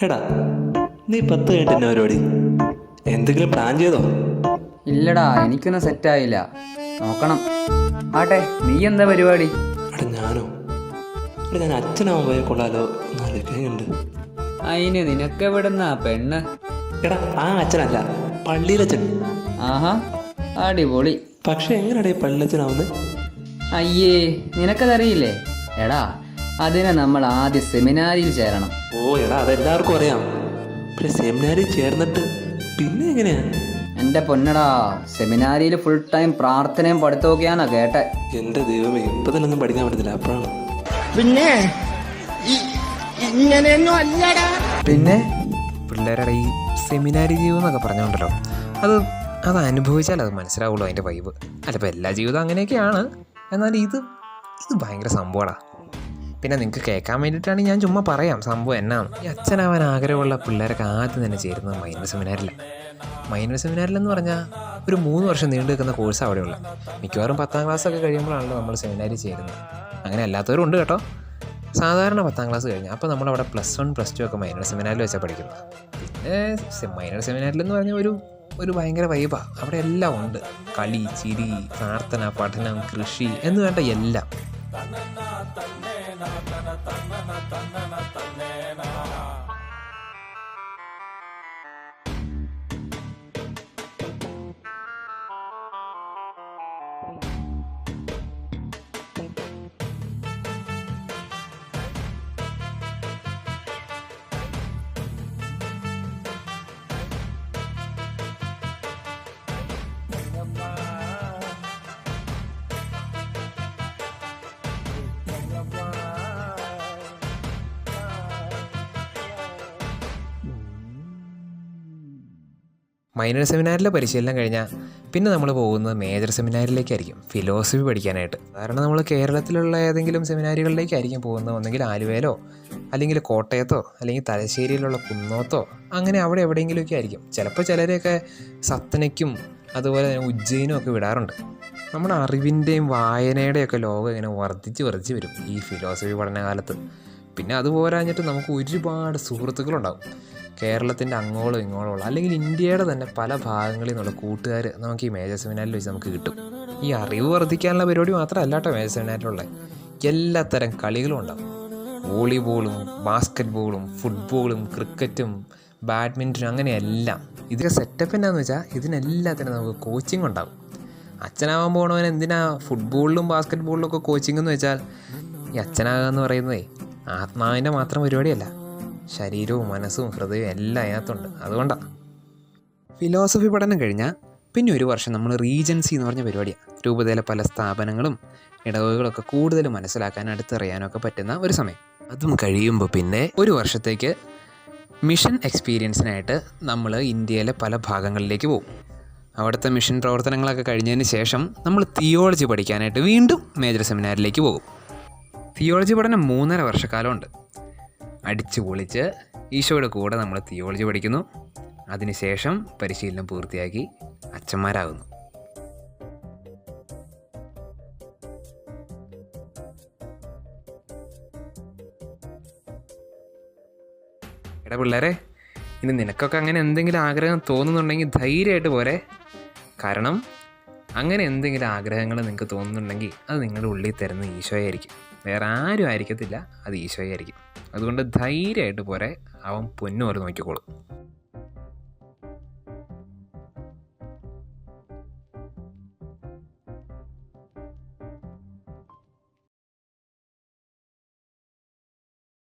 എടാ, നീ 10 കഴിഞ്ഞിട്ട് എന്നെ പരിപാടി എന്തെങ്കിലും പ്ലാൻ ചെയ്തോ? ഇല്ലടാ, എനിക്കൊന്നും സെറ്റായില്ല. നോക്കണം. ആട്ടെ, നീ എന്താ പരിപാടി? എടാ ഞാനോ? എടാ ഞാൻ അച്ഛനാവാൻ പോയ കൊള്ളാലോ എന്നാലോചിക്കുന്നുണ്ട്. അതിന് നിനക്കെവിടുന്നാ പെണ്ണ്? എടാ ആ അച്ഛനല്ല, പള്ളിയിലച്ഛൻ. ആഹാ, അടിപൊളി. പക്ഷെ എങ്ങനെയാടാ ഈ പള്ളിയിലച്ഛനാവുന്നത്? അയ്യേ, നിനക്കതറിയില്ലേ? എടാ, അതിനെ നമ്മൾ ആദ്യം സെമിനാരിയിൽ ചേരണം. ഓ എടാ, അതെല്ലാവർക്കും അറിയാം. പിന്നെ സെമിനാരിൽ ചേർന്നിട്ട് പിന്നെ എങ്ങനെയാ? എൻ്റെ പൊന്നടാ, സെമിനാരിയിൽ ഫുൾ ടൈം പ്രാർത്ഥനയും പഠിത്തമൊക്കെയാണോ കേട്ടെ. എൻ്റെ ദൈവമേ, ഇപ്പം തന്നെ ഒന്നും പഠിക്കാൻ പറ്റത്തില്ല. അപ്പോഴാണ് പിന്നെ ഇങ്ങനെയൊന്നും അല്ലടാ. പിന്നെ പിള്ളേരുടെ ഈ സെമിനാരി ജീവിതം എന്നൊക്കെ പറഞ്ഞുകൊണ്ടല്ലോ, അത് അനുഭവിച്ചാൽ അത് മനസ്സിലാവുള്ളൂ അതിൻ്റെ വൈബ്. അല്ല, ഇപ്പോൾ എല്ലാ ജീവിതവും അങ്ങനെയൊക്കെയാണ്, എന്നാൽ ഇത് ഭയങ്കര സംഭവമാണ്. പിന്നെ നിങ്ങൾക്ക് കേൾക്കാൻ വേണ്ടിയിട്ടാണ് ഞാൻ ചുമ്മാ പറയാം സംഭവം എന്നാണ്. ഈ അച്ഛനാവാൻ ആഗ്രഹമുള്ള പിള്ളേരൊക്കെ ആദ്യം തന്നെ ചേരുന്നത് മൈനർ സെമിനാരിലാണ്. മൈനർ സെമിനാരിലെന്ന് പറഞ്ഞാൽ ഒരു 3 വർഷം നീണ്ടു നിൽക്കുന്ന കോഴ്സ് അവിടെയുള്ള. മിക്കവാറും 10ാം ക്ലാസ്സൊക്കെ കഴിയുമ്പോഴാണല്ലോ നമ്മൾ സെമിനാരി ചേരുന്നത്. അങ്ങനെ അല്ലാത്തവരും ഉണ്ട് കേട്ടോ. സാധാരണ 10ാം ക്ലാസ് കഴിഞ്ഞാൽ അപ്പോൾ നമ്മളവിടെ +1 +2 ഒക്കെ മൈനർ സെമിനാരിൽ വെച്ചാൽ പഠിക്കുന്നത്. പിന്നെ മൈനർ സെമിനാരിലെന്ന് പറഞ്ഞാൽ ഒരു ഭയങ്കര വൈബാണ്. അവിടെ എല്ലാം ഉണ്ട്. കളി, ചിരി, പ്രാർത്ഥന, പഠനം, കൃഷി എന്ന് വേണ്ട എല്ലാം. മൈനർ സെമിനാരിലെ പരിശീലനം കഴിഞ്ഞാൽ പിന്നെ നമ്മൾ പോകുന്നത് മേജർ സെമിനാരിലേക്കായിരിക്കും, ഫിലോസഫി പഠിക്കാനായിട്ട്. കാരണം നമ്മൾ കേരളത്തിലുള്ള ഏതെങ്കിലും സെമിനാരികളിലേക്കായിരിക്കും പോകുന്നത്. ഒന്നെങ്കിൽ ആലുവയിലോ അല്ലെങ്കിൽ കോട്ടയത്തോ അല്ലെങ്കിൽ തലശ്ശേരിയിലുള്ള കുന്നോത്തോ അങ്ങനെ അവിടെ എവിടെയെങ്കിലുമൊക്കെ ആയിരിക്കും. ചിലപ്പോൾ ചിലരെയൊക്കെ സത്തനയ്ക്കും അതുപോലെ തന്നെ ഉജ്ജയിനും ഒക്കെ വിടാറുണ്ട്. നമ്മുടെ അറിവിൻ്റെയും വായനയുടെയൊക്കെ ലോകം ഇങ്ങനെ വർദ്ധിച്ച് വരും ഈ ഫിലോസഫി പഠനകാലത്ത്. പിന്നെ അതുപോരാഞ്ഞിട്ട് നമുക്ക് ഒരുപാട് സുഹൃത്തുക്കളുണ്ടാവും. കേരളത്തിൻ്റെ അങ്ങോളം ഇങ്ങോളമുള്ള അല്ലെങ്കിൽ ഇന്ത്യയുടെ തന്നെ പല ഭാഗങ്ങളിൽ നിന്നുള്ള കൂട്ടുകാർ നമുക്ക് ഈ മേജർ സെമിനാരിൽ വെച്ച് നമുക്ക് കിട്ടും. ഈ അറിവ് വർദ്ധിക്കാനുള്ള പരിപാടി മാത്രമല്ല കേട്ടോ മേജർ സെമിനാരിലുള്ള, എല്ലാത്തരം കളികളും ഉണ്ടാവും. വോളിബോളും ബാസ്ക്കറ്റ് ബോളും ഫുട്ബോളും ക്രിക്കറ്റും ബാഡ്മിൻ്റനും അങ്ങനെയെല്ലാം. ഇതൊക്കെ സെറ്റപ്പ് എന്നാന്ന് വെച്ചാൽ ഇതിനെല്ലാത്തിനും നമുക്ക് കോച്ചിങ് ഉണ്ടാകും. അച്ഛനാവാൻ പോകണവൻ എന്തിനാ ഫുട്ബോളിലും ബാസ്ക്കറ്റ് ബോളിലും ഒക്കെ കോച്ചിങ് എന്ന് വെച്ചാൽ, ഈ അച്ഛനാകുക എന്ന് പറയുന്നതേ ആത്മാവിൻ്റെ മാത്രം പരിപാടിയല്ല, ശരീരവും മനസ്സും ഹൃദയവും എല്ലാം അതിനകത്തുണ്ട്. അതുകൊണ്ടാണ്. ഫിലോസഫി പഠനം കഴിഞ്ഞാൽ പിന്നെ 1 വർഷം നമ്മൾ റീജൻസി എന്ന് പറഞ്ഞ പരിപാടിയാണ്. രൂപതയിലെ പല സ്ഥാപനങ്ങളും ഇടവകളൊക്കെ കൂടുതൽ മനസ്സിലാക്കാനും അടുത്തറിയാനും ഒക്കെ പറ്റുന്ന ഒരു സമയം. അതും കഴിയുമ്പോൾ പിന്നെ 1 വർഷത്തേക്ക് മിഷൻ എക്സ്പീരിയൻസിനായിട്ട് നമ്മൾ ഇന്ത്യയിലെ പല ഭാഗങ്ങളിലേക്ക് പോകും. അവിടുത്തെ മിഷൻ പ്രവർത്തനങ്ങളൊക്കെ കഴിഞ്ഞതിന് ശേഷം നമ്മൾ തിയോളജി പഠിക്കാനായിട്ട് വീണ്ടും മേജർ സെമിനാരിലേക്ക് പോകും. തിയോളജി പഠനം 3.5 വർഷക്കാലമുണ്ട്. അടിച്ചു പൊളിച്ച് ഈശോയുടെ കൂടെ നമ്മൾ തിയോളജി പഠിക്കുന്നു. അതിനുശേഷം പരിശീലനം പൂർത്തിയാക്കി അച്ഛന്മാരാകുന്നു. എടാ പിള്ളേരെ, ഇനി നിനക്കൊക്കെ അങ്ങനെ എന്തെങ്കിലും ആഗ്രഹം തോന്നുന്നുണ്ടെങ്കിൽ ധൈര്യമായിട്ട് പോരെ. കാരണം അങ്ങനെ എന്തെങ്കിലും ആഗ്രഹങ്ങൾ നിങ്ങൾക്ക് തോന്നുന്നുണ്ടെങ്കിൽ അത് നിങ്ങളുടെ ഉള്ളിൽ തരുന്ന ഈശോയായിരിക്കും, വേറെ ആരും ആയിരിക്കത്തില്ല, അത് ഈശോയായിരിക്കും. അതുകൊണ്ട് ധൈര്യമായിട്ട് പോരെ, അവൻ പൊന്നു പോലെ നോക്കിക്കോളും.